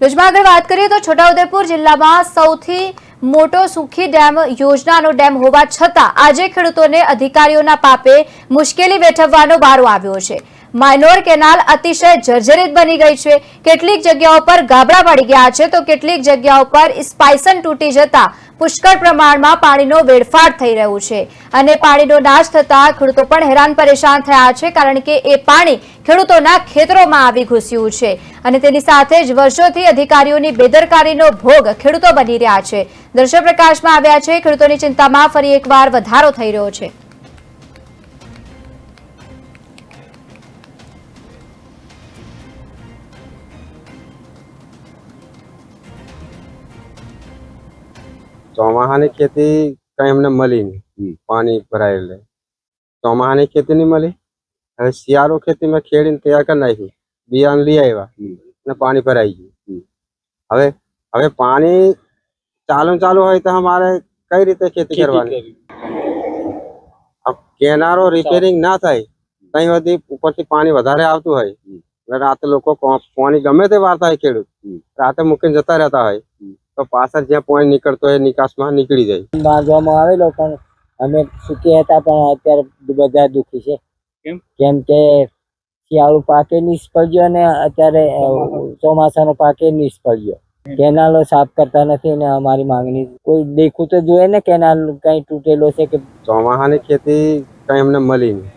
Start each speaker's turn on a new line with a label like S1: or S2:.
S1: ભુજમાં આગળ વાત કરીએ તો છોટાઉદેપુર જિલ્લામાં સૌથી મોટો સુખી ડેમ યોજનાનો ડેમ હોવા છતાં આજે ખેડૂતોને અધિકારીઓના પાપે મુશ્કેલી વેઠવવાનો વારો આવ્યો છે। માયનોર કેનાલ અતિશય જર્જરિત બની ગઈ છે। કેટલીક જગ્યાઓ પર ગાબડા પડી ગયા છે તો કેટલીક જગ્યાઓ પર સ્પાઇસન તૂટી જતા પુષ્કળ પ્રમાણમાં પાણીનો વેડફાટ થઈ રહ્યું છે અને પાણીનો નાશ થતા ખેડૂતો પણ હેરાન પરેશાન થયા છે, કારણ કે એ પાણી ખેડૂતોના ખેતરોમાં આવી ઘૂસ્યું છે અને તેની સાથે જ વર્ષોથી અધિકારીઓની બેદરકારીનો ભોગ ખેડૂતો બની રહ્યા છે। દ્રશ્ય પ્રકાશમાં આવ્યા છે। ખેડૂતોની ચિંતામાં ફરી એકવાર વધારો થઈ રહ્યો છે।
S2: ચોમાહાની ખેતી કઈ અમને મળી નહીં, પાણી ભરાયેલે ચોમાહાની ખેતી નહીં મળી। હવે શિયાળુ ખેતીમાં ખેડીને તૈયાર કરી નાખ્યું, બિયારણ લઈ આવ્યા અને પાણી ભરાઈ ગયું। હવે હવે પાણી ચાલુ હોય તો અમારે કઈ રીતે ખેતી કરવાની? કેનારો રિપેરિંગ ના થાય કઈ બધી ઉપરથી પાણી વધારે આવતું હોય, રાતે લોકો પાણી ગમે તે વારતા હોય, ખેડૂત રાતે મૂકીને જતા રહેતા હોય તો પાછળ જ્યાં પાણી નીકળતો હોય નિકાસમાં નીકળી જાય।
S3: બાંધવામાં આવેલો પણ અમે સુખી હતા, પણ અત્યારે બધા દુઃખી છે। કેમ કે શિયાળુ પાકે નિષ્ફળ ગયો અને અત્યારે ચોમાસાનો પાકે નિષ્ફળ ગયો। કેનાલો સાફ કરતા નથી ને અમારી માંગણી કોઈ દેખું તો જોઈએ ને, કેનાલ કઈ તૂટેલો છે કે
S2: ચોમાહાની ખેતી કઈ અમને મળી નહીં।